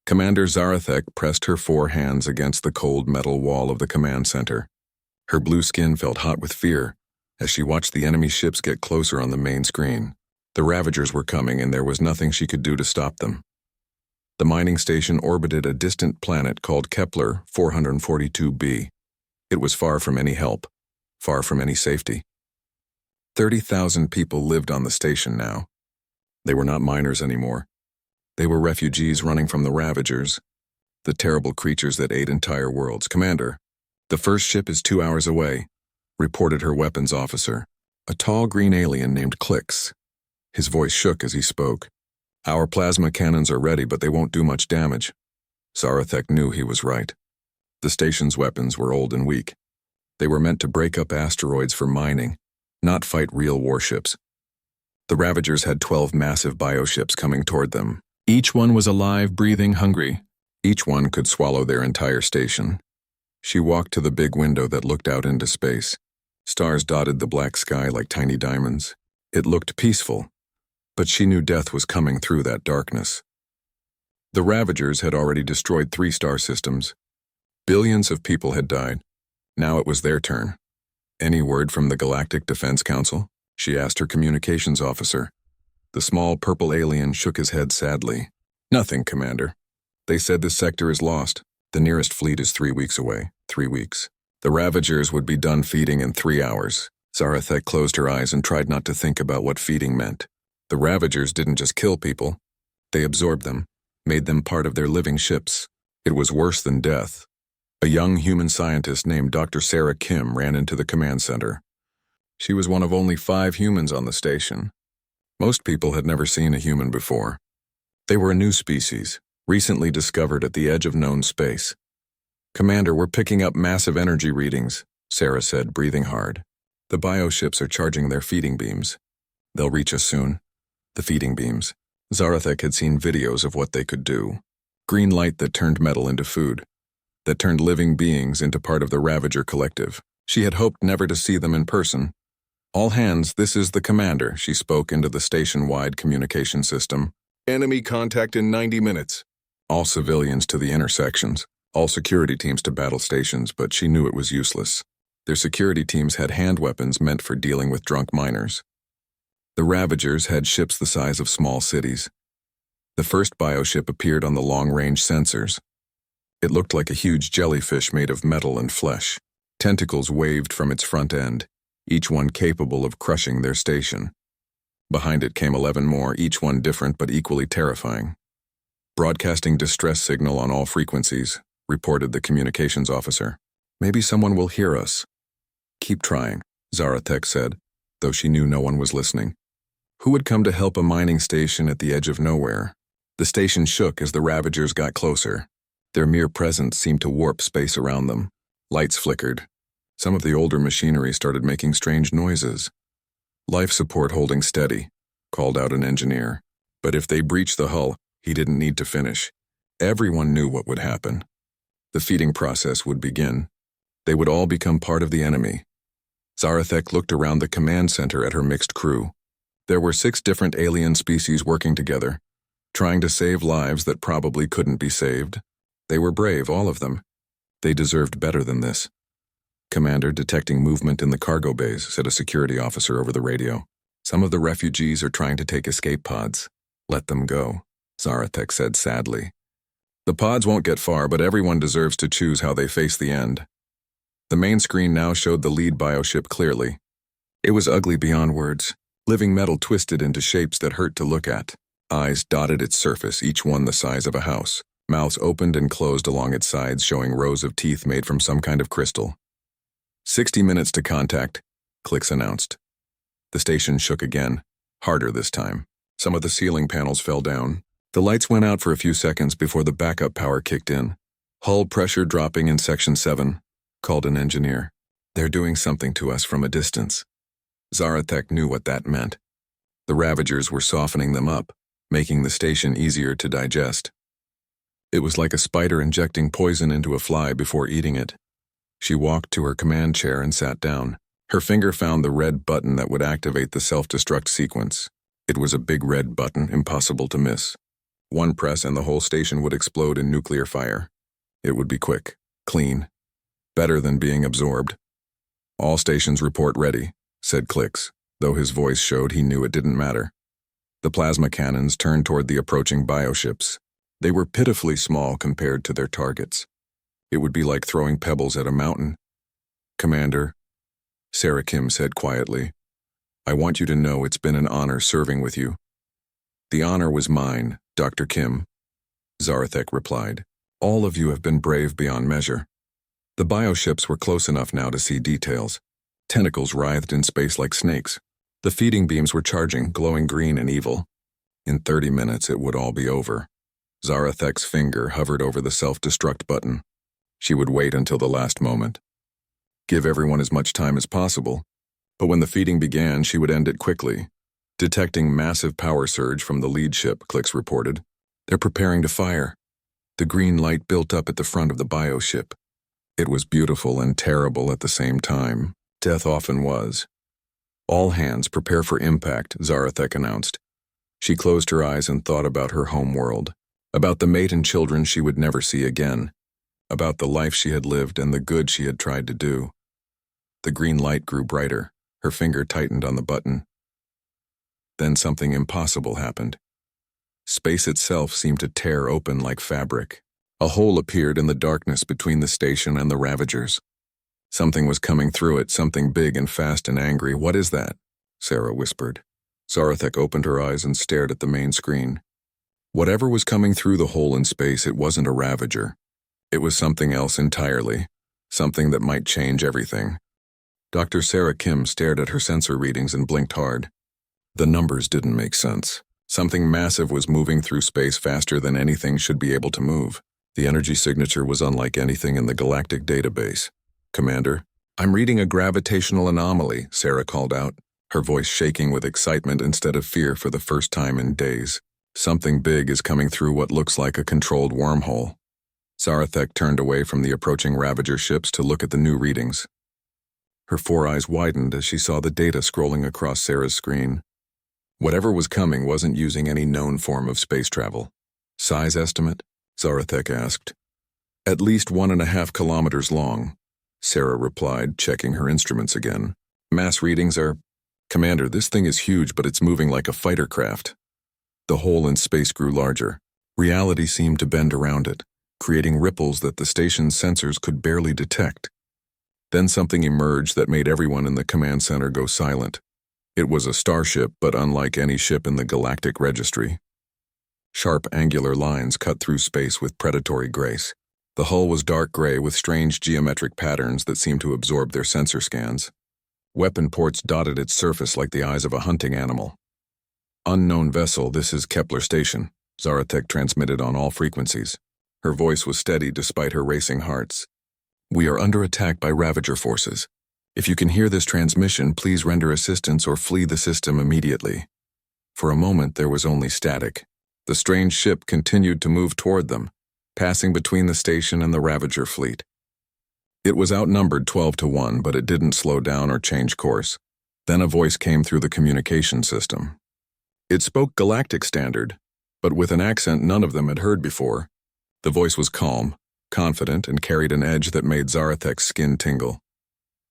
Commander Zarathek pressed her 4 hands against the cold metal wall of the command center. Her blue skin felt hot with fear as she watched the enemy ships get closer on the main screen. The Ravagers were coming, and there was nothing she could do to stop them. The mining station orbited a distant planet called Kepler 442b. It was far from any help, far from any safety. 30,000 people lived on the station now. They were not miners anymore. They were refugees running from the Ravagers, the terrible creatures that ate entire worlds. "Commander, the first ship is 2 hours away," reported her weapons officer, a tall green alien named Klix. His voice shook as he spoke. "Our plasma cannons are ready, but they won't do much damage." Zarathek knew he was right. The station's weapons were old and weak. They were meant to break up asteroids for mining, not fight real warships. The Ravagers had 12 massive bioships coming toward them. Each one was alive, breathing, hungry. Each one could swallow their entire station. She walked to the big window that looked out into space. Stars dotted the black sky like tiny diamonds. It looked peaceful, but she knew death was coming through that darkness. The Ravagers had already destroyed 3 star systems. Billions of people had died. Now it was their turn. "Any word from the Galactic Defense Council?" she asked her communications officer. The small purple alien shook his head sadly. "Nothing, Commander. They said this sector is lost. The nearest fleet is 3 weeks away. 3 weeks. The Ravagers would be done feeding in 3 hours. Zarathek closed her eyes and tried not to think about what feeding meant. The Ravagers didn't just kill people. They absorbed them, made them part of their living ships. It was worse than death. A young human scientist named Dr. Sarah Kim ran into the command center. She was one of only 5 humans on the station. Most people had never seen a human before. They were a new species, recently discovered at the edge of known space. "Commander, we're picking up massive energy readings," Sarah said, breathing hard. "The bioships are charging their feeding beams. They'll reach us soon." The feeding beams. Zarathek had seen videos of what they could do. Green light that turned metal into food, that turned living beings into part of the Ravager collective. She had hoped never to see them in person. "All hands, this is the commander," she spoke into the station-wide communication system. "Enemy contact in 90 minutes. All civilians to the intersections, all security teams to battle stations, but she knew it was useless. Their security teams had hand weapons meant for dealing with drunk miners. The Ravagers had ships the size of small cities. The first bioship appeared on the long-range sensors. It looked like a huge jellyfish made of metal and flesh. Tentacles waved from its front end, each one capable of crushing their station. Behind it came 11 more, each one different but equally terrifying. "Broadcasting distress signal on all frequencies," reported the communications officer. "Maybe someone will hear us." "Keep trying," Zarathek said, though she knew no one was listening. Who would come to help a mining station at the edge of nowhere? The station shook as the Ravagers got closer. Their mere presence seemed to warp space around them. Lights flickered. Some of the older machinery started making strange noises. "Life support holding steady," called out an engineer. But if they breached the hull, he didn't need to finish. Everyone knew what would happen. The feeding process would begin. They would all become part of the enemy. Zarathek looked around the command center at her mixed crew. There were 6 different alien species working together, trying to save lives that probably couldn't be saved. They were brave, all of them. They deserved better than this. "Commander, detecting movement in the cargo bays," said a security officer over the radio. "Some of the refugees are trying to take escape pods." "Let them go," Zarathek said sadly. "The pods won't get far, but everyone deserves to choose how they face the end." The main screen now showed the lead bioship clearly. It was ugly beyond words. Living metal twisted into shapes that hurt to look at. Eyes dotted its surface, each one the size of a house. Mouths opened and closed along its sides, showing rows of teeth made from some kind of crystal. 60 minutes to contact," Klix announced. The station shook again, harder this time. Some of the ceiling panels fell down. The lights went out for a few seconds before the backup power kicked in. "Hull pressure dropping in Section 7, called an engineer. "They're doing something to us from a distance." Zarathek knew what that meant. The Ravagers were softening them up, making the station easier to digest. It was like a spider injecting poison into a fly before eating it. She walked to her command chair and sat down. Her finger found the red button that would activate the self-destruct sequence. It was a big red button, impossible to miss. One press and the whole station would explode in nuclear fire. It would be quick, clean, better than being absorbed. "All stations report ready," said Clicks, though his voice showed he knew it didn't matter. The plasma cannons turned toward the approaching bioships. They were pitifully small compared to their targets. It would be like throwing pebbles at a mountain. "Commander," Sarah Kim said quietly, "I want you to know it's been an honor serving with you." "The honor was mine, Dr. Kim," Zarathek replied. "All of you have been brave beyond measure." The bioships were close enough now to see details. Tentacles writhed in space like snakes. The feeding beams were charging, glowing green and evil. In 30 minutes it would all be over. Zarathek's finger hovered over the self-destruct button. She would wait until the last moment. Give everyone as much time as possible. But when the feeding began, she would end it quickly. Detecting massive power surge from the lead ship, Clicks reported. "They're preparing to fire." The green light built up at the front of the bioship. It was beautiful and terrible at the same time. Death often was. "All hands prepare for impact," Zarathek announced. She closed her eyes and thought about her home world, about the mate and children she would never see again, about the life she had lived and the good she had tried to do. The green light grew brighter. Her finger tightened on the button. Then something impossible happened. Space itself seemed to tear open like fabric. A hole appeared in the darkness between the station and the Ravagers. Something was coming through it, something big and fast and angry. "What is that?" Sarah whispered. Zarathek opened her eyes and stared at the main screen. Whatever was coming through the hole in space, it wasn't a Ravager. It was something else entirely, something that might change everything. Dr. Sarah Kim stared at her sensor readings and blinked hard. The numbers didn't make sense. Something massive was moving through space faster than anything should be able to move. The energy signature was unlike anything in the galactic database. "Commander, I'm reading a gravitational anomaly," Sarah called out, her voice shaking with excitement instead of fear for the first time in days. "Something big is coming through what looks like a controlled wormhole." Zarathek turned away from the approaching Ravager ships to look at the new readings. Her four eyes widened as she saw the data scrolling across Sarah's screen. Whatever was coming wasn't using any known form of space travel. "Size estimate?" Zarathek asked. "At least 1.5 kilometers long," Sarah replied, checking her instruments again. "Mass readings are—" "Commander, this thing is huge, but it's moving like a fighter craft." The hole in space grew larger. Reality seemed to bend around it, creating ripples that the station's sensors could barely detect. Then something emerged that made everyone in the command center go silent. It was a starship, but unlike any ship in the galactic registry. Sharp angular lines cut through space with predatory grace. The hull was dark gray with strange geometric patterns that seemed to absorb their sensor scans. Weapon ports dotted its surface like the eyes of a hunting animal. "Unknown vessel, this is Kepler Station," Zarathek transmitted on all frequencies. Her voice was steady despite her racing hearts. "We are under attack by Ravager forces. If you can hear this transmission, please render assistance or flee the system immediately." For a moment, there was only static. The strange ship continued to move toward them, passing between the station and the Ravager fleet. It was outnumbered 12-1, but it didn't slow down or change course. Then a voice came through the communication system. It spoke Galactic Standard, but with an accent none of them had heard before. The voice was calm, confident, and carried an edge that made Zarathek's skin tingle.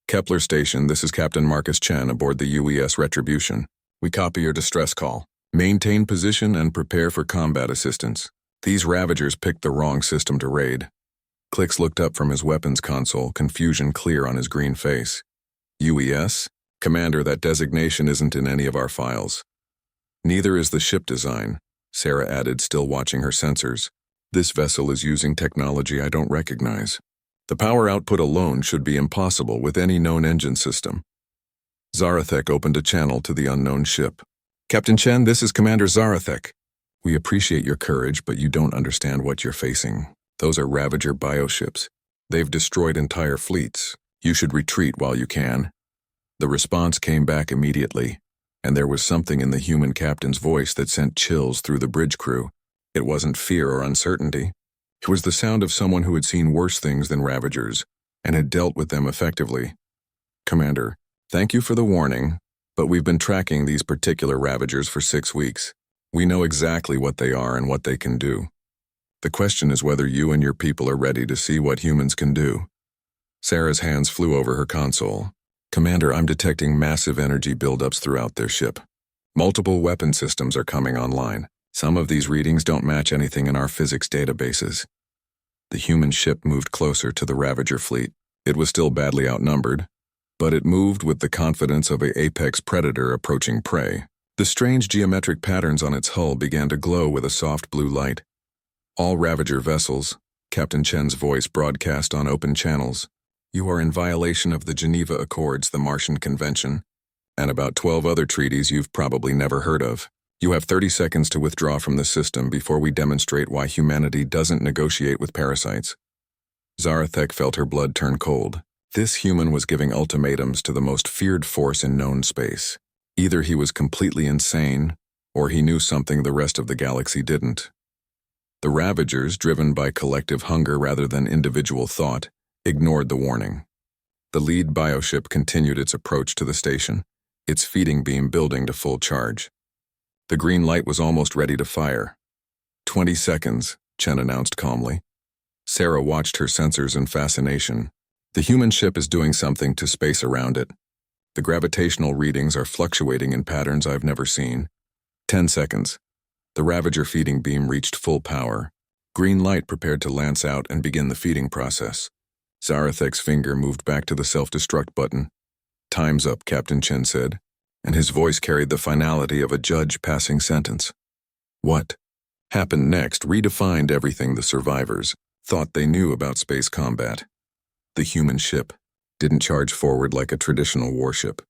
"Kepler Station, this is Captain Marcus Chen aboard the UES Retribution. We copy your distress call. Maintain position and prepare for combat assistance. These Ravagers picked the wrong system to raid." Clicks looked up from his weapons console, confusion clear on his green face. "UES? Commander, that designation isn't in any of our files." "Neither is the ship design," Sarah added, still watching her sensors. "This vessel is using technology I don't recognize. The power output alone should be impossible with any known engine system." Zarathek opened a channel to the unknown ship. "Captain Chen, this is Commander Zarathek. We appreciate your courage, but you don't understand what you're facing. Those are Ravager bioships. They've destroyed entire fleets. You should retreat while you can." The response came back immediately, and there was something in the human captain's voice that sent chills through the bridge crew. It wasn't fear or uncertainty. It was the sound of someone who had seen worse things than Ravagers, and had dealt with them effectively. "Commander, thank you for the warning, but we've been tracking these particular Ravagers for 6 weeks. We know exactly what they are and what they can do. The question is whether you and your people are ready to see what humans can do." Sarah's hands flew over her console. "Commander, I'm detecting massive energy buildups throughout their ship. Multiple weapon systems are coming online. Some of these readings don't match anything in our physics databases." The human ship moved closer to the Ravager fleet. It was still badly outnumbered, but it moved with the confidence of an apex predator approaching prey. The strange geometric patterns on its hull began to glow with a soft blue light. "All Ravager vessels," Captain Chen's voice broadcast on open channels, "you are in violation of the Geneva Accords, the Martian Convention, and about 12 other treaties you've probably never heard of. You have 30 seconds to withdraw from the system before we demonstrate why humanity doesn't negotiate with parasites." Zarathek felt her blood turn cold. This human was giving ultimatums to the most feared force in known space. Either he was completely insane, or he knew something the rest of the galaxy didn't. The Ravagers, driven by collective hunger rather than individual thought, ignored the warning. The lead bioship continued its approach to the station, its feeding beam building to full charge. The green light was almost ready to fire. 20 seconds, Chen announced calmly. Sarah watched her sensors in fascination. The human ship is doing something to space around it. The gravitational readings are fluctuating in patterns I've never seen. 10 seconds. The Ravager feeding beam reached full power. Green light prepared to lance out and begin the feeding process. Zarathek's finger moved back to the self-destruct button. "Time's up," Captain Chen said, and his voice carried the finality of a judge passing sentence. What happened next redefined everything the survivors thought they knew about space combat. The human ship didn't charge forward like a traditional warship.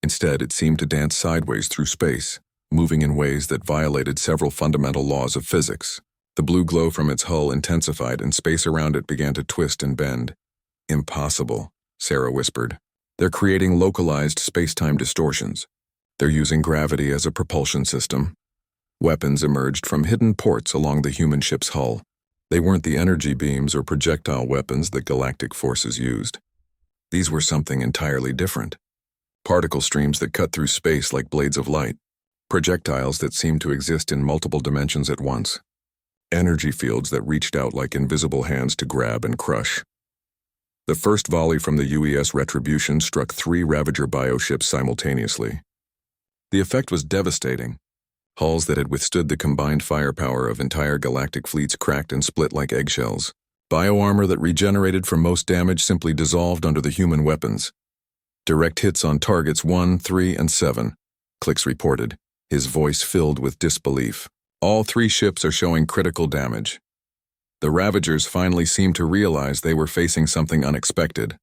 Instead, it seemed to dance sideways through space, moving in ways that violated several fundamental laws of physics. The blue glow from its hull intensified and space around it began to twist and bend. "Impossible," Sarah whispered. "They're creating localized space-time distortions. They're using gravity as a propulsion system." Weapons emerged from hidden ports along the human ship's hull. They weren't the energy beams or projectile weapons that galactic forces used. These were something entirely different. Particle streams that cut through space like blades of light. Projectiles that seemed to exist in multiple dimensions at once. Energy fields that reached out like invisible hands to grab and crush. The first volley from the UES Retribution struck 3 Ravager bioships simultaneously. The effect was devastating. Hulls that had withstood the combined firepower of entire galactic fleets cracked and split like eggshells. Bioarmor that regenerated from most damage simply dissolved under the human weapons. "Direct hits on targets 1, 3, and 7, Clix reported, his voice filled with disbelief. "All 3 ships are showing critical damage." The Ravagers finally seemed to realize they were facing something unexpected.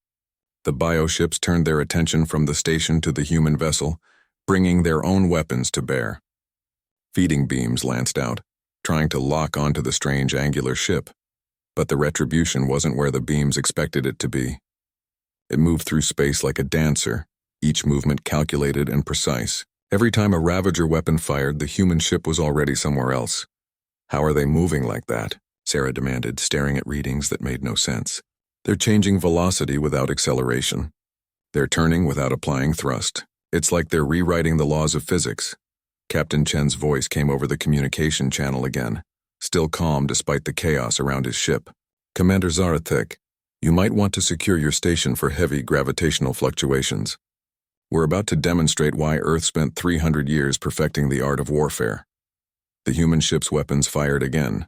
The bioships turned their attention from the station to the human vessel, bringing their own weapons to bear. Feeding beams lanced out, trying to lock onto the strange angular ship. But the Retribution wasn't where the beams expected it to be. It moved through space like a dancer, each movement calculated and precise. Every time a Ravager weapon fired, the human ship was already somewhere else. "How are they moving like that?" Sarah demanded, staring at readings that made no sense. "They're changing velocity without acceleration. They're turning without applying thrust. It's like they're rewriting the laws of physics." Captain Chen's voice came over the communication channel again, still calm despite the chaos around his ship. "Commander Zarathek, you might want to secure your station for heavy gravitational fluctuations. We're about to demonstrate why Earth spent 300 years perfecting the art of warfare." The human ship's weapons fired again,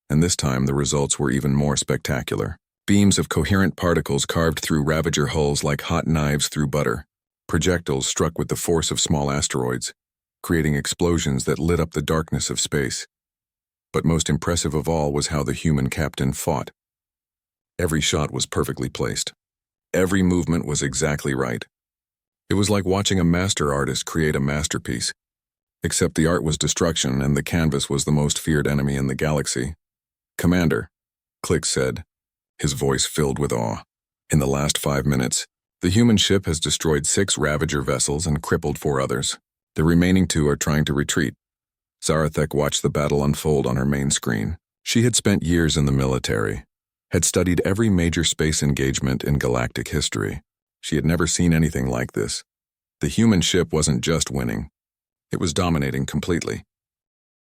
and this time the results were even more spectacular. Beams of coherent particles carved through Ravager hulls like hot knives through butter. Projectiles struck with the force of small asteroids, creating explosions that lit up the darkness of space. But most impressive of all was how the human captain fought. Every shot was perfectly placed. Every movement was exactly right. It was like watching a master artist create a masterpiece. Except the art was destruction and the canvas was the most feared enemy in the galaxy. "Commander," Clix said, his voice filled with awe. "In the last 5 minutes, the human ship has destroyed 6 Ravager vessels and crippled 4 others. The remaining 2 are trying to retreat." Zarathek watched the battle unfold on her main screen. She had spent years in the military, had studied every major space engagement in galactic history. She had never seen anything like this. The human ship wasn't just winning. It was dominating completely.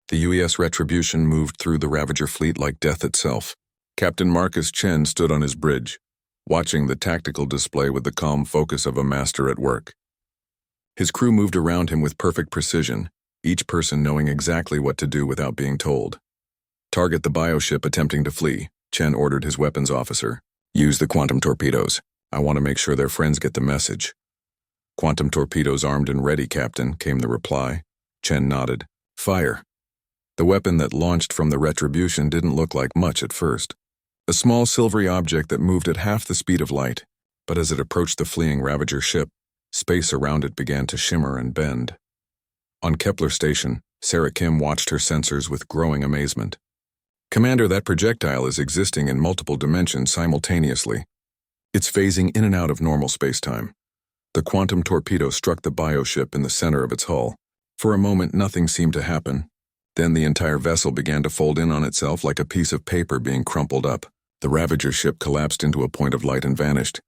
The UES Retribution moved through the Ravager fleet like death itself. Captain Marcus Chen stood on his bridge, watching the tactical display with the calm focus of a master at work. His crew moved around him with perfect precision, each person knowing exactly what to do without being told. Target the bioship attempting to flee, Chen ordered his weapons officer. Use the quantum torpedoes. I want to make sure their friends get the message. Quantum torpedoes armed and ready, Captain, came the reply. Chen nodded. Fire. The weapon that launched from the Retribution didn't look like much at first. A small silvery object that moved at half the speed of light, but as it approached the fleeing Ravager ship, space around it began to shimmer and bend. On Kepler Station, Sarah Kim watched her sensors with growing amazement. Commander, that projectile is existing in multiple dimensions simultaneously. It's phasing in and out of normal spacetime. The quantum torpedo struck the bioship in the center of its hull. For a moment, nothing seemed to happen. Then the entire vessel began to fold in on itself like a piece of paper being crumpled up. The Ravager ship collapsed into a point of light and vanished.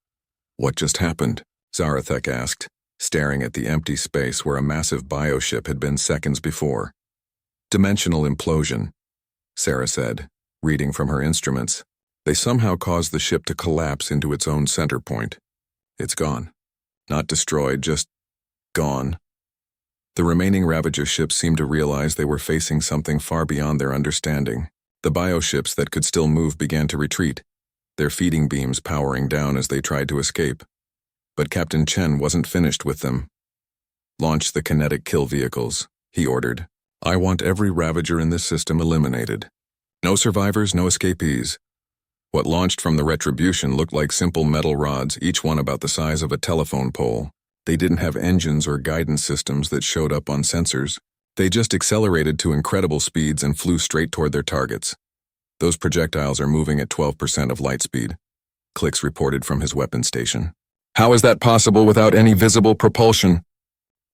What just happened? Zarathek asked, staring at the empty space where a massive bioship had been seconds before. Dimensional implosion, Sarah said, reading from her instruments. They somehow caused the ship to collapse into its own center point. It's gone. Not destroyed, just gone. The remaining Ravager ships seemed to realize they were facing something far beyond their understanding. The bioships that could still move began to retreat, their feeding beams powering down as they tried to escape. But Captain Chen wasn't finished with them. Launch the kinetic kill vehicles, he ordered. I want every Ravager in this system eliminated. No survivors, no escapees. What launched from the Retribution looked like simple metal rods, each one about the size of a telephone pole. They didn't have engines or guidance systems that showed up on sensors. They just accelerated to incredible speeds and flew straight toward their targets. Those projectiles are moving at 12% of light speed, Klix reported from his weapons station. How is that possible without any visible propulsion?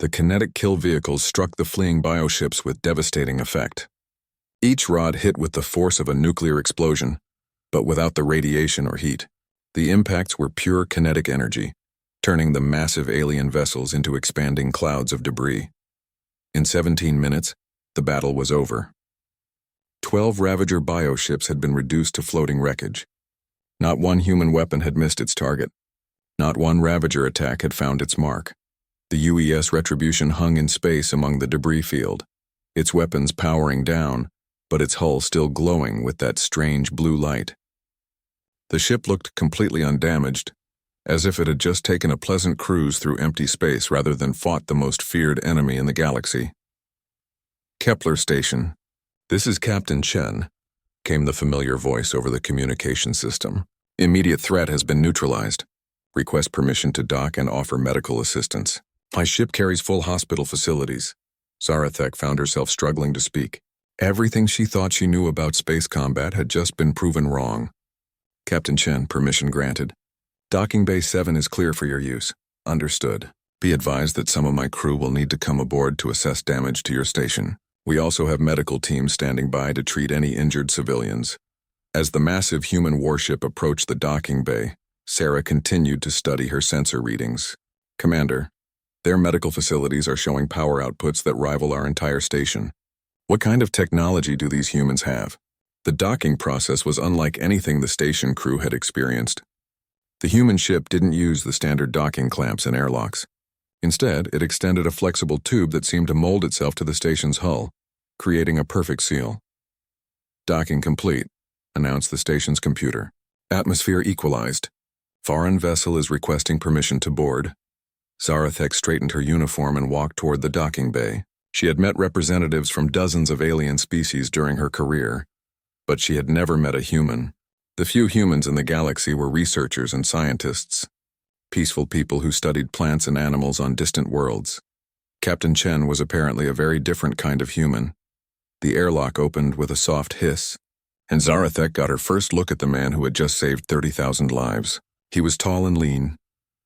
The kinetic kill vehicles struck the fleeing bioships with devastating effect. Each rod hit with the force of a nuclear explosion, but without the radiation or heat. The impacts were pure kinetic energy, turning the massive alien vessels into expanding clouds of debris. In 17 minutes, the battle was over. 12 Ravager bioships had been reduced to floating wreckage. Not one human weapon had missed its target. Not one Ravager attack had found its mark. The UES Retribution hung in space among the debris field, its weapons powering down, but its hull still glowing with that strange blue light. The ship looked completely undamaged, as if it had just taken a pleasant cruise through empty space rather than fought the most feared enemy in the galaxy. Kepler Station. This is Captain Chen, came the familiar voice over the communication system. Immediate threat has been neutralized. Request permission to dock and offer medical assistance. My ship carries full hospital facilities. Zarathek found herself struggling to speak. Everything she thought she knew about space combat had just been proven wrong. Captain Chen, permission granted. Docking Bay 7 is clear for your use. Understood. Be advised that some of my crew will need to come aboard to assess damage to your station. We also have medical teams standing by to treat any injured civilians. As the massive human warship approached the docking bay, Sarah continued to study her sensor readings. Commander, their medical facilities are showing power outputs that rival our entire station. What kind of technology do these humans have? The docking process was unlike anything the station crew had experienced. The human ship didn't use the standard docking clamps and airlocks. Instead, it extended a flexible tube that seemed to mold itself to the station's hull, creating a perfect seal. Docking complete, announced the station's computer. Atmosphere equalized. Foreign vessel is requesting permission to board. Zarathek straightened her uniform and walked toward the docking bay. She had met representatives from dozens of alien species during her career, but she had never met a human. The few humans in the galaxy were researchers and scientists, peaceful people who studied plants and animals on distant worlds. Captain Chen was apparently a very different kind of human. The airlock opened with a soft hiss, and Zarathek got her first look at the man who had just saved 30,000 lives. He was tall and lean,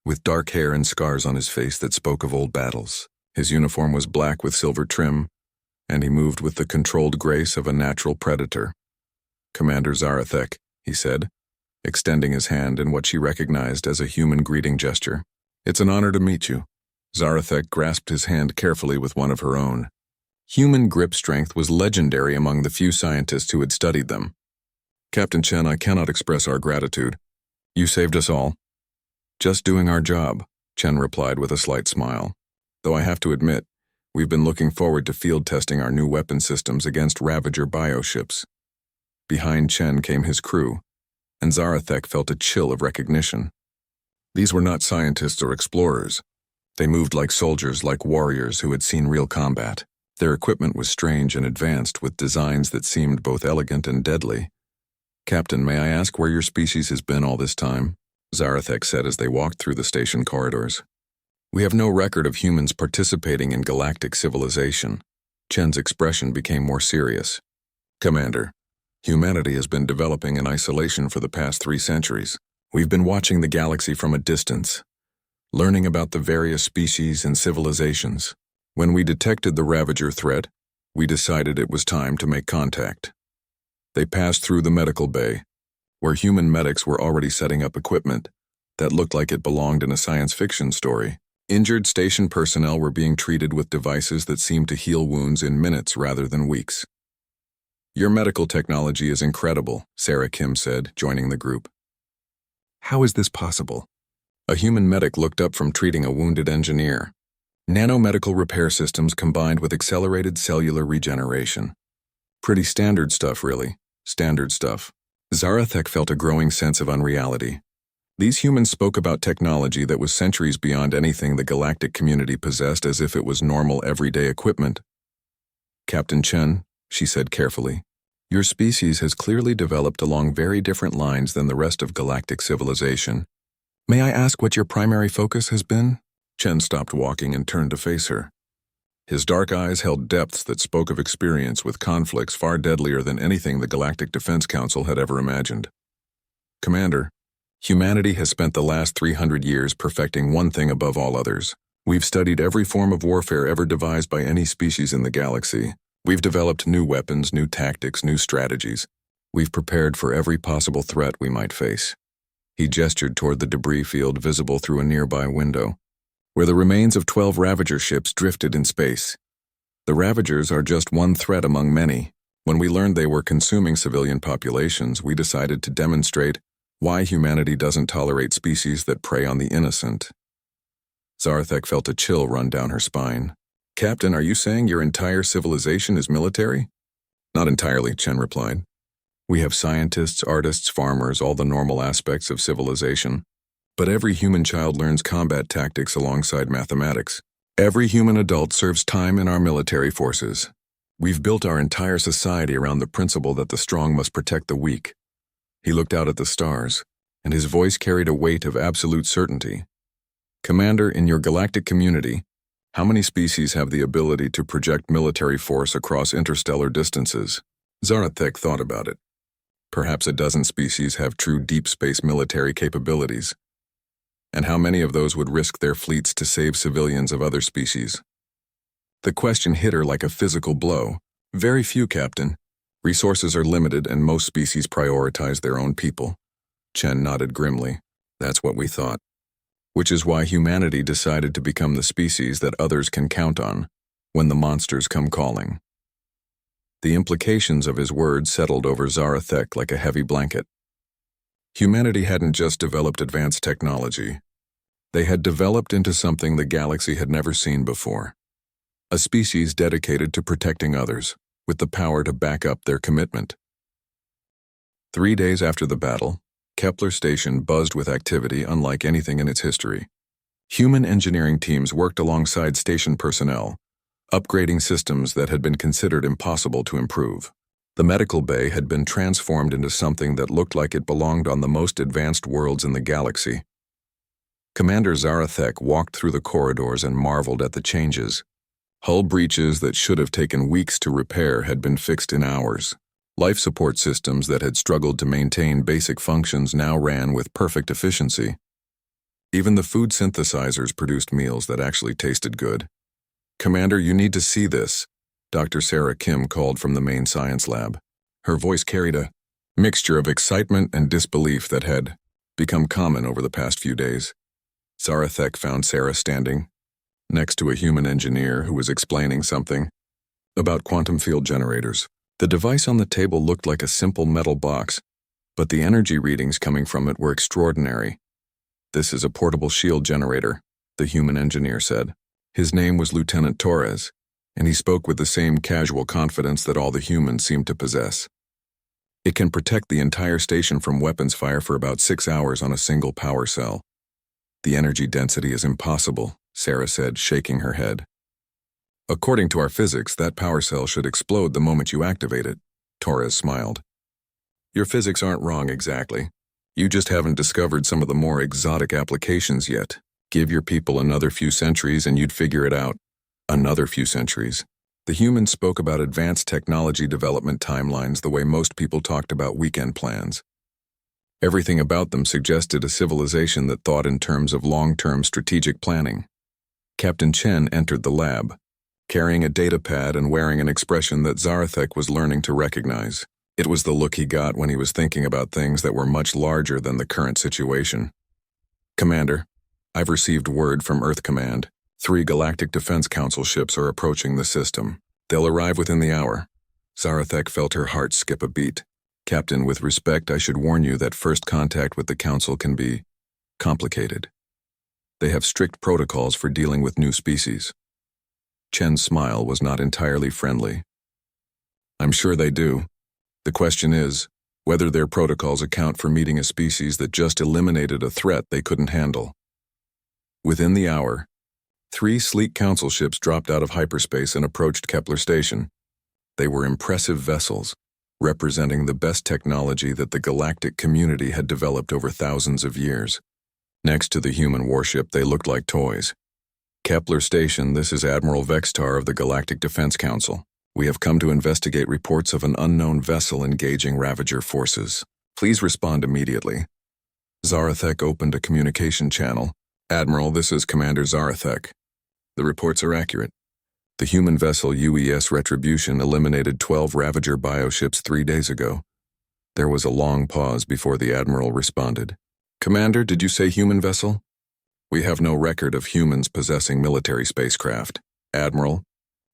with dark hair and scars on his face that spoke of old battles. His uniform was black with silver trim, and he moved with the controlled grace of a natural predator. Commander Zarathek, he said, extending his hand in what she recognized as a human greeting gesture. It's an honor to meet you. Zarathek grasped his hand carefully with one of her own. Human grip strength was legendary among the few scientists who had studied them. Captain Chen, I cannot express our gratitude. You saved us all. Just doing our job, Chen replied with a slight smile. Though I have to admit, we've been looking forward to field testing our new weapon systems against Ravager bioships. Behind Chen came his crew, and Zarathek felt a chill of recognition. These were not scientists or explorers. They moved like soldiers, like warriors who had seen real combat. Their equipment was strange and advanced, with designs that seemed both elegant and deadly. Captain, may I ask where your species has been all this time? Zarathek said as they walked through the station corridors. We have no record of humans participating in galactic civilization. Chen's expression became more serious. Commander, humanity has been developing in isolation for the past 3 centuries. We've been watching the galaxy from a distance, learning about the various species and civilizations. When we detected the Ravager threat, we decided it was time to make contact. They passed through the medical bay, where human medics were already setting up equipment that looked like it belonged in a science fiction story. Injured station personnel were being treated with devices that seemed to heal wounds in minutes rather than weeks. Your medical technology is incredible, Sarah Kim said, joining the group. How is this possible? A human medic looked up from treating a wounded engineer. Nanomedical repair systems combined with accelerated cellular regeneration. Pretty standard stuff, really. Standard stuff. Zarathek felt a growing sense of unreality. These humans spoke about technology that was centuries beyond anything the galactic community possessed, as if it was normal everyday equipment. Captain Chen, she said carefully, your species has clearly developed along very different lines than the rest of galactic civilization. May I ask what your primary focus has been? Chen stopped walking and turned to face her. His dark eyes held depths that spoke of experience with conflicts far deadlier than anything the Galactic Defense Council had ever imagined. Commander, humanity has spent the last 300 years perfecting one thing above all others. We've studied every form of warfare ever devised by any species in the galaxy. We've developed new weapons, new tactics, new strategies. We've prepared for every possible threat we might face. He gestured toward the debris field visible through a nearby window, where the remains of 12 Ravager ships drifted in space. The Ravagers are just one threat among many. When we learned they were consuming civilian populations, we decided to demonstrate why humanity doesn't tolerate species that prey on the innocent. Zarathek felt a chill run down her spine. Captain, are you saying your entire civilization is military? Not entirely, Chen replied. We have scientists, artists, farmers, all the normal aspects of civilization. But every human child learns combat tactics alongside mathematics. Every human adult serves time in our military forces. We've built our entire society around the principle that the strong must protect the weak. He looked out at the stars, and his voice carried a weight of absolute certainty. Commander, in your galactic community, how many species have the ability to project military force across interstellar distances? Zarathek thought about it. Perhaps a dozen species have true deep space military capabilities. And how many of those would risk their fleets to save civilians of other species? The question hit her like a physical blow. Very few, Captain. Resources are limited and most species prioritize their own people. Chen nodded grimly. That's what we thought. Which is why humanity decided to become the species that others can count on when the monsters come calling. The implications of his words settled over Zarathek like a heavy blanket. Humanity hadn't just developed advanced technology. They had developed into something the galaxy had never seen before. A species dedicated to protecting others, with the power to back up their commitment. 3 days after the battle, Kepler Station buzzed with activity unlike anything in its history. Human engineering teams worked alongside station personnel, upgrading systems that had been considered impossible to improve. The medical bay had been transformed into something that looked like it belonged on the most advanced worlds in the galaxy. Commander Zarathek walked through the corridors and marveled at the changes. Hull breaches that should have taken weeks to repair had been fixed in hours. Life support systems that had struggled to maintain basic functions now ran with perfect efficiency. Even the food synthesizers produced meals that actually tasted good. Commander, you need to see this, Dr. Sarah Kim called from the main science lab. Her voice carried a mixture of excitement and disbelief that had become common over the past few days. Zarathek found Sarah standing next to a human engineer who was explaining something. About quantum field generators. The device on the table looked like a simple metal box, but the energy readings coming from it were extraordinary. "This is a portable shield generator," the human engineer said. His name was Lieutenant Torres, and he spoke with the same casual confidence that all the humans seemed to possess. "It can protect the entire station from weapons fire for about 6 hours on a single power cell." "The energy density is impossible," Sarah said, shaking her head. "According to our physics, that power cell should explode the moment you activate it," Torres smiled. "Your physics aren't wrong exactly. You just haven't discovered some of the more exotic applications yet. Give your people another few centuries and you'd figure it out." Another few centuries. The humans spoke about advanced technology development timelines the way most people talked about weekend plans. Everything about them suggested a civilization that thought in terms of long-term strategic planning. Captain Chen entered the lab, carrying a data pad and wearing an expression that Zarathek was learning to recognize. It was the look he got when he was thinking about things that were much larger than the current situation. "Commander, I've received word from Earth Command. 3 Galactic Defense Council ships are approaching the system. They'll arrive within the hour." Zarathek felt her heart skip a beat. "Captain, with respect, I should warn you that first contact with the Council can be complicated. They have strict protocols for dealing with new species." Chen's smile was not entirely friendly. "I'm sure they do. The question is whether their protocols account for meeting a species that just eliminated a threat they couldn't handle." Within the hour, 3 sleek council ships dropped out of hyperspace and approached Kepler Station. They were impressive vessels, representing the best technology that the galactic community had developed over thousands of years. Next to the human warship, they looked like toys. "Kepler Station, this is Admiral Vextar of the Galactic Defense Council. We have come to investigate reports of an unknown vessel engaging Ravager forces. Please respond immediately." Zarathek opened a communication channel. "Admiral, this is Commander Zarathek. The reports are accurate. The human vessel UES Retribution eliminated 12 Ravager bioships 3 days ago." There was a long pause before the Admiral responded. "Commander, did you say human vessel?" "We have no record of humans possessing military spacecraft. Admiral,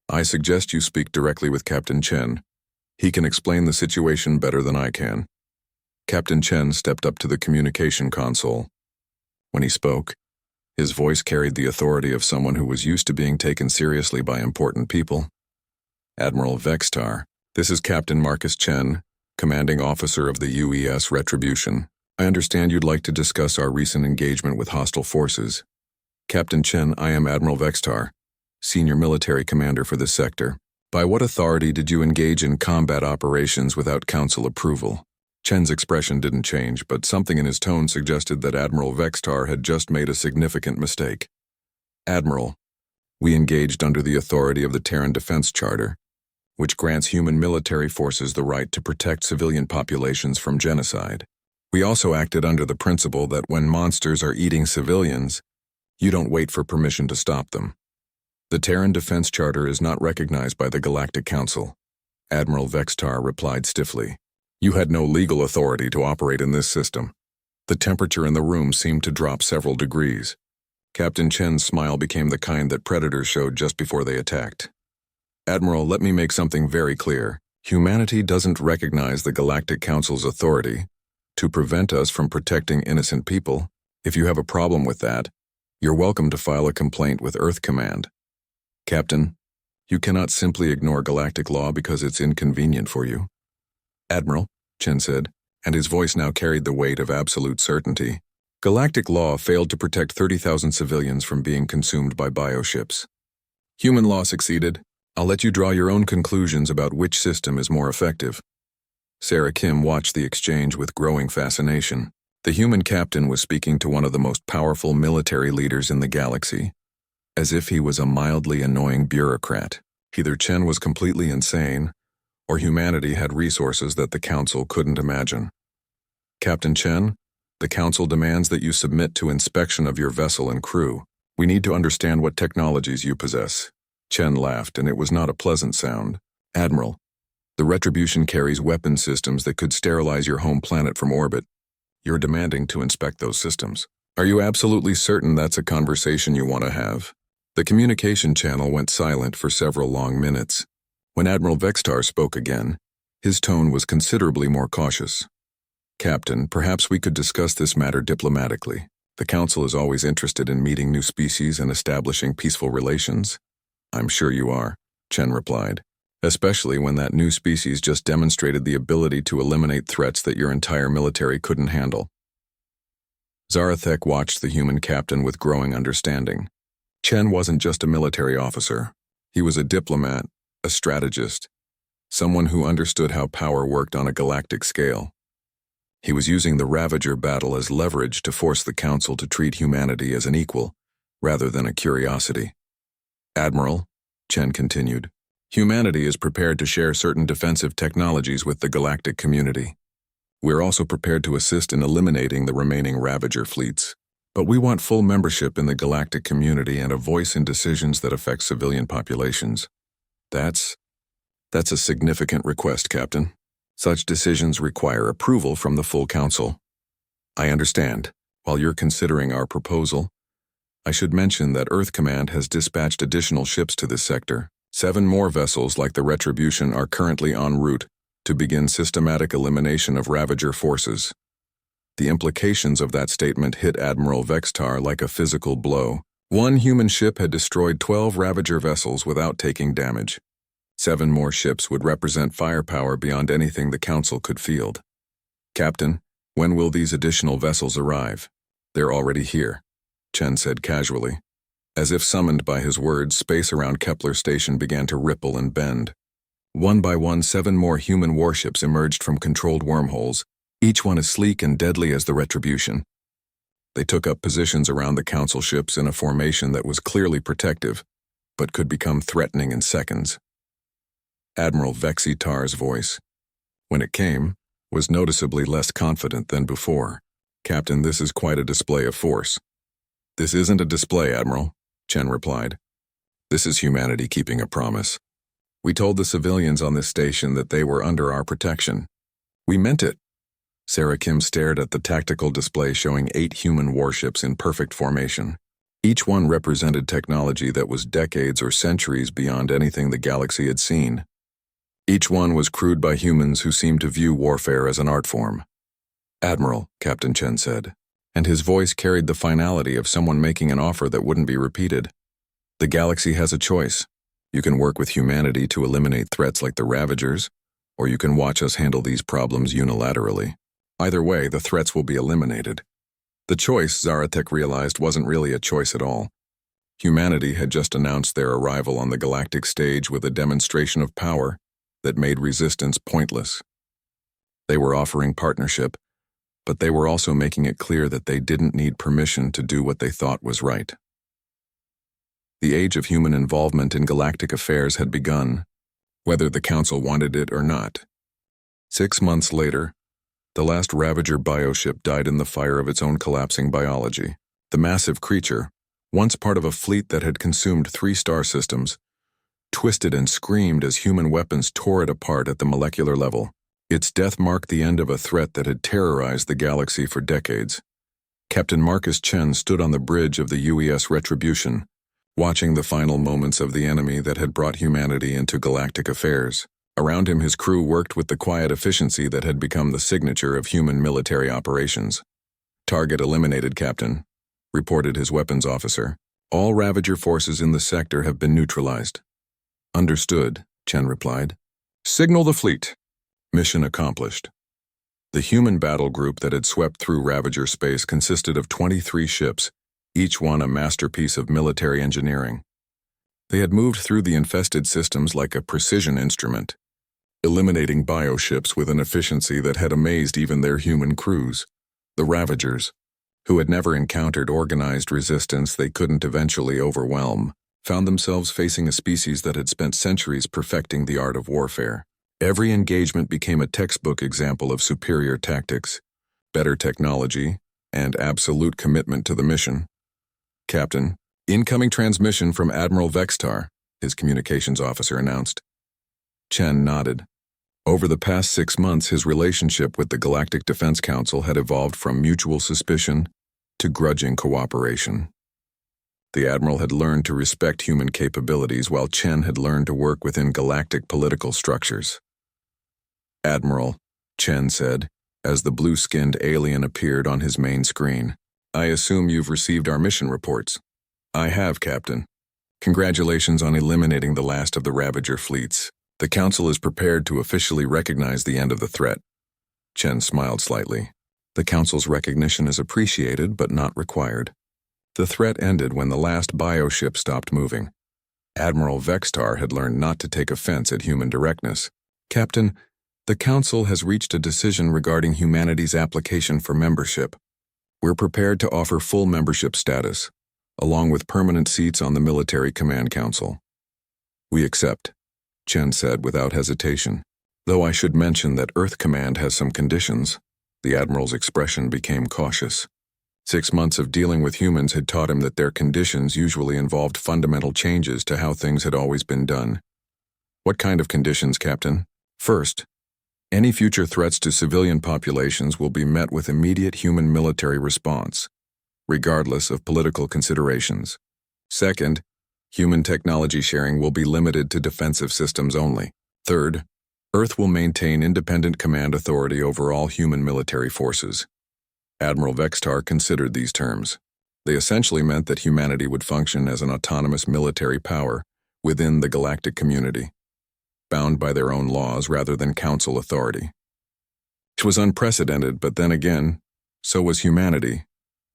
I suggest you speak directly with Captain Chen. He can explain the situation better than I can." Captain Chen stepped up to the communication console. When he spoke, his voice carried the authority of someone who was used to being taken seriously by important people. "Admiral Vextar, this is Captain Marcus Chen, commanding officer of the UES Retribution. I understand you'd like to discuss our recent engagement with hostile forces." "Captain Chen, I am Admiral Vextar, senior military commander for this sector. By what authority did you engage in combat operations without council approval?" Chen's expression didn't change, but something in his tone suggested that Admiral Vextar had just made a significant mistake. "Admiral, we engaged under the authority of the Terran Defense Charter, which grants human military forces the right to protect civilian populations from genocide. We also acted under the principle that when monsters are eating civilians, you don't wait for permission to stop them. The Terran Defense Charter is not recognized by the Galactic Council." Admiral Vextar replied stiffly. "You had no legal authority to operate in this system." The temperature in the room seemed to drop several degrees. Captain Chen's smile became the kind that predators showed just before they attacked. "Admiral, let me make something very clear. Humanity doesn't recognize the Galactic Council's authority to prevent us from protecting innocent people. If you have a problem with that, you're welcome to file a complaint with Earth Command. Captain, you cannot simply ignore galactic law because it's inconvenient for you." "Admiral," Chen said, and his voice now carried the weight of absolute certainty. "Galactic law failed to protect 30,000 civilians from being consumed by bioships. Human law succeeded. I'll let you draw your own conclusions about which system is more effective." Sarah Kim watched the exchange with growing fascination. The human captain was speaking to one of the most powerful military leaders in the galaxy, as if he was a mildly annoying bureaucrat. Either Chen was completely insane, or humanity had resources that the Council couldn't imagine. "Captain Chen, the Council demands that you submit to inspection of your vessel and crew. We need to understand what technologies you possess." Chen laughed, and it was not a pleasant sound. "Admiral, the Retribution carries weapon systems that could sterilize your home planet from orbit. You're demanding to inspect those systems. Are you absolutely certain that's a conversation you want to have?" The communication channel went silent for several long minutes. When Admiral Vextar spoke again, his tone was considerably more cautious. "Captain, perhaps we could discuss this matter diplomatically. The Council is always interested in meeting new species and establishing peaceful relations." "I'm sure you are," Chen replied, "especially when that new species just demonstrated the ability to eliminate threats that your entire military couldn't handle." Zarathek watched the human captain with growing understanding. Chen wasn't just a military officer. He was a diplomat, a strategist, someone who understood how power worked on a galactic scale. He was using the Ravager battle as leverage to force the Council to treat humanity as an equal, rather than a curiosity. "Admiral," Chen continued, "humanity is prepared to share certain defensive technologies with the galactic community. We're also prepared to assist in eliminating the remaining Ravager fleets. But we want full membership in the galactic community and a voice in decisions that affect civilian populations. That's a significant request, Captain. Such decisions require approval from the full Council." "I understand. While you're considering our proposal, I should mention that Earth Command has dispatched additional ships to this sector. 7 more vessels like the Retribution are currently en route to begin systematic elimination of Ravager forces." The implications of that statement hit Admiral Vextar like a physical blow. 1 human ship had destroyed 12 Ravager vessels without taking damage. 7 more ships would represent firepower beyond anything the Council could field. "Captain, when will these additional vessels arrive?" "They're already here," Chen said casually. As if summoned by his words, space around Kepler Station began to ripple and bend. One by one, 7 more human warships emerged from controlled wormholes, each one as sleek and deadly as the Retribution. They took up positions around the Council ships in a formation that was clearly protective, but could become threatening in seconds. Admiral Vexitar's voice, when it came, was noticeably less confident than before. "Captain, this is quite a display of force." "This isn't a display, Admiral," Chen replied. "This is humanity keeping a promise. We told the civilians on this station that they were under our protection. We meant it." Sarah Kim stared at the tactical display showing 8 human warships in perfect formation. Each one represented technology that was decades or centuries beyond anything the galaxy had seen. Each one was crewed by humans who seemed to view warfare as an art form. "Admiral," Captain Chen said, and his voice carried the finality of someone making an offer that wouldn't be repeated. "The galaxy has a choice. You can work with humanity to eliminate threats like the Ravagers, or you can watch us handle these problems unilaterally. Either way, the threats will be eliminated." The choice, Zaratek realized, wasn't really a choice at all. Humanity had just announced their arrival on the galactic stage with a demonstration of power that made resistance pointless. They were offering partnership, but they were also making it clear that they didn't need permission to do what they thought was right. The age of human involvement in galactic affairs had begun, whether the Council wanted it or not. 6 months later, the last Ravager bioship died in the fire of its own collapsing biology. The massive creature, once part of a fleet that had consumed 3 star systems, twisted and screamed as human weapons tore it apart at the molecular level. Its death marked the end of a threat that had terrorized the galaxy for decades. Captain Marcus Chen stood on the bridge of the UES Retribution, watching the final moments of the enemy that had brought humanity into galactic affairs. Around him, his crew worked with the quiet efficiency that had become the signature of human military operations. "Target eliminated, Captain," reported his weapons officer. "All Ravager forces in the sector have been neutralized." "Understood," Chen replied. "Signal the fleet." Mission accomplished. The human battle group that had swept through Ravager space consisted of 23 ships, each one a masterpiece of military engineering. They had moved through the infested systems like a precision instrument, eliminating bioships with an efficiency that had amazed even their human crews. The Ravagers, who had never encountered organized resistance they couldn't eventually overwhelm, found themselves facing a species that had spent centuries perfecting the art of warfare. Every engagement became a textbook example of superior tactics, better technology, and absolute commitment to the mission. "Captain, incoming transmission from Admiral Vextar," his communications officer announced. Chen nodded. Over the past 6 months, his relationship with the Galactic Defense Council had evolved from mutual suspicion to grudging cooperation. The Admiral had learned to respect human capabilities while Chen had learned to work within galactic political structures. "Admiral," Chen said, as the blue-skinned alien appeared on his main screen, "I assume you've received our mission reports." "I have, Captain. Congratulations on eliminating the last of the Ravager fleets. The Council is prepared to officially recognize the end of the threat." Chen smiled slightly. "The Council's recognition is appreciated but not required. The threat ended when the last bioship stopped moving. Admiral Vextar had learned not to take offense at human directness. Captain, the Council has reached a decision regarding humanity's application for membership. We're prepared to offer full membership status, along with permanent seats on the Military Command Council." "We accept," Chen said without hesitation. "Though I should mention that Earth Command has some conditions." The Admiral's expression became cautious. 6 months of dealing with humans had taught him that their conditions usually involved fundamental changes to how things had always been done. "What kind of conditions, Captain?" "First, any future threats to civilian populations will be met with immediate human military response, regardless of political considerations. Second, human technology sharing will be limited to defensive systems only. Third, Earth will maintain independent command authority over all human military forces." Admiral Vextar considered these terms. They essentially meant that humanity would function as an autonomous military power within the galactic community, bound by their own laws rather than council authority. It was unprecedented, but then again, so was humanity.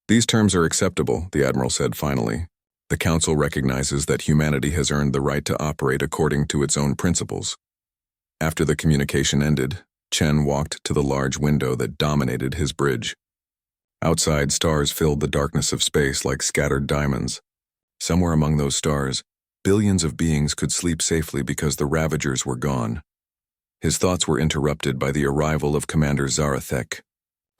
"These terms are acceptable," the Admiral said finally. "The Council recognizes that humanity has earned the right to operate according to its own principles." After the communication ended, Chen walked to the large window that dominated his bridge. Outside, stars filled the darkness of space like scattered diamonds. Somewhere among those stars, billions of beings could sleep safely because the Ravagers were gone. His thoughts were interrupted by the arrival of Commander Zarathek,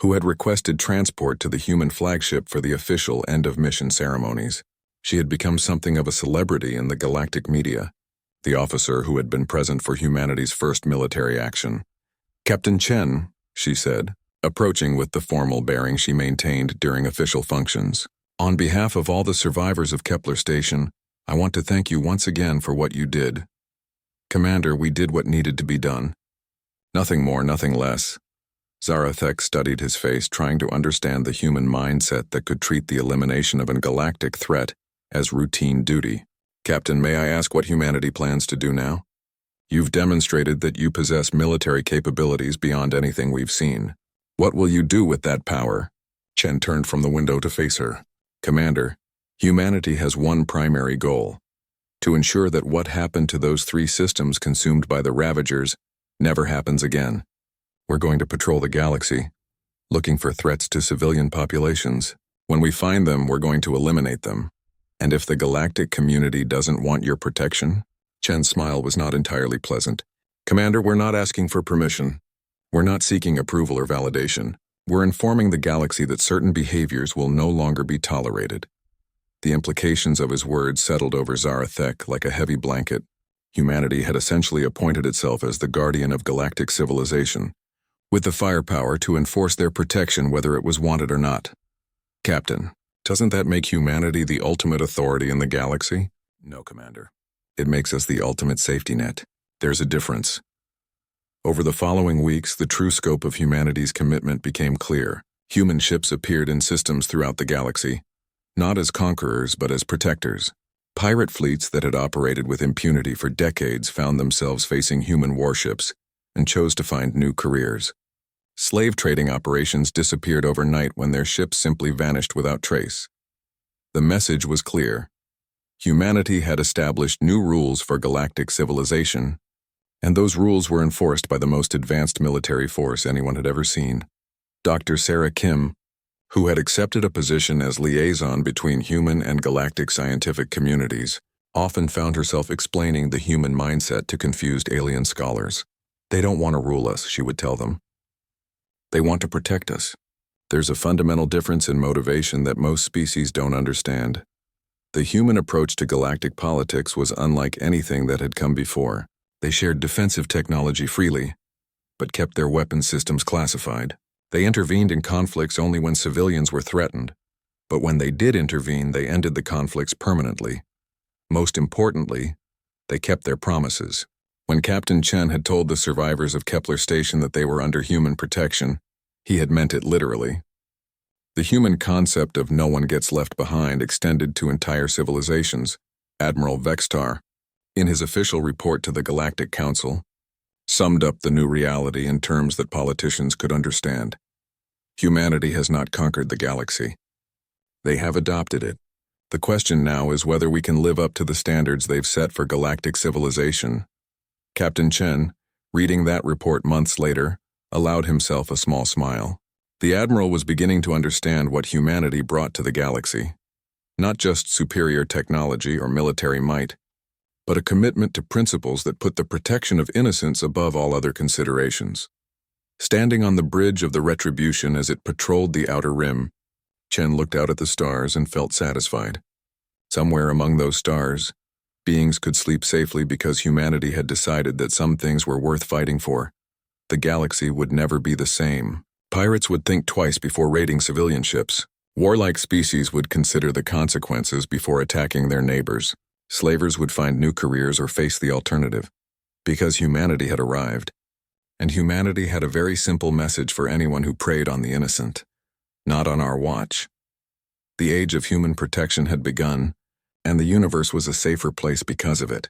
who had requested transport to the human flagship for the official end-of-mission ceremonies. She had become something of a celebrity in the galactic media, the officer who had been present for humanity's first military action. "Captain Chen," she said, approaching with the formal bearing she maintained during official functions. "On behalf of all the survivors of Kepler Station, I want to thank you once again for what you did. Commander, we did what needed to be done. Nothing more, nothing less." Zarathek studied his face, trying to understand the human mindset that could treat the elimination of a galactic threat as routine duty. "Captain, may I ask what humanity plans to do now? You've demonstrated that you possess military capabilities beyond anything we've seen. What will you do with that power?" Chen turned from the window to face her. "Commander, humanity has one primary goal: to ensure that what happened to those 3 systems consumed by the Ravagers never happens again. We're going to patrol the galaxy, looking for threats to civilian populations. When we find them, we're going to eliminate them. And if the galactic community doesn't want your protection?" Chen's smile was not entirely pleasant. "Commander, we're not asking for permission. We're not seeking approval or validation. We're informing the galaxy that certain behaviors will no longer be tolerated." The implications of his words settled over Zarathek like a heavy blanket. Humanity had essentially appointed itself as the guardian of galactic civilization, with the firepower to enforce their protection whether it was wanted or not. "Captain, doesn't that make humanity the ultimate authority in the galaxy?" "No, Commander. It makes us the ultimate safety net. There's a difference." Over the following weeks, the true scope of humanity's commitment became clear. Human ships appeared in systems throughout the galaxy, not as conquerors but as protectors. Pirate fleets that had operated with impunity for decades found themselves facing human warships and chose to find new careers. Slave trading operations disappeared overnight when their ships simply vanished without trace. The message was clear. Humanity had established new rules for galactic civilization, and those rules were enforced by the most advanced military force anyone had ever seen. Dr. Sarah Kim, who had accepted a position as liaison between human and galactic scientific communities, often found herself explaining the human mindset to confused alien scholars. "They don't want to rule us," she would tell them. "They want to protect us. There's a fundamental difference in motivation that most species don't understand." The human approach to galactic politics was unlike anything that had come before. They shared defensive technology freely, but kept their weapon systems classified. They intervened in conflicts only when civilians were threatened, But when they did intervene, they ended the conflicts permanently. Most importantly, they kept their promises. When Captain Chen had told the survivors of Kepler Station that they were under human protection, he had meant it literally. The human concept of no one gets left behind extended to entire civilizations. Admiral Vextar, in his official report to the Galactic Council, summed up the new reality in terms that politicians could understand. Humanity has not conquered the galaxy. They have adopted it. The question now is whether we can live up to the standards they've set for galactic civilization. Captain Chen, reading that report months later, allowed himself a small smile. The Admiral was beginning to understand what humanity brought to the galaxy. Not just superior technology or military might, but a commitment to principles that put the protection of innocence above all other considerations. Standing on the bridge of the Retribution as it patrolled the outer rim, Chen looked out at the stars and felt satisfied. Somewhere among those stars, beings could sleep safely because humanity had decided that some things were worth fighting for. The galaxy would never be the same. Pirates would think twice before raiding civilian ships. Warlike species would consider the consequences before attacking their neighbors. Slavers would find new careers or face the alternative. Because humanity had arrived. And humanity had a very simple message for anyone who preyed on the innocent. Not on our watch. The age of human protection had begun, and the universe was a safer place because of it.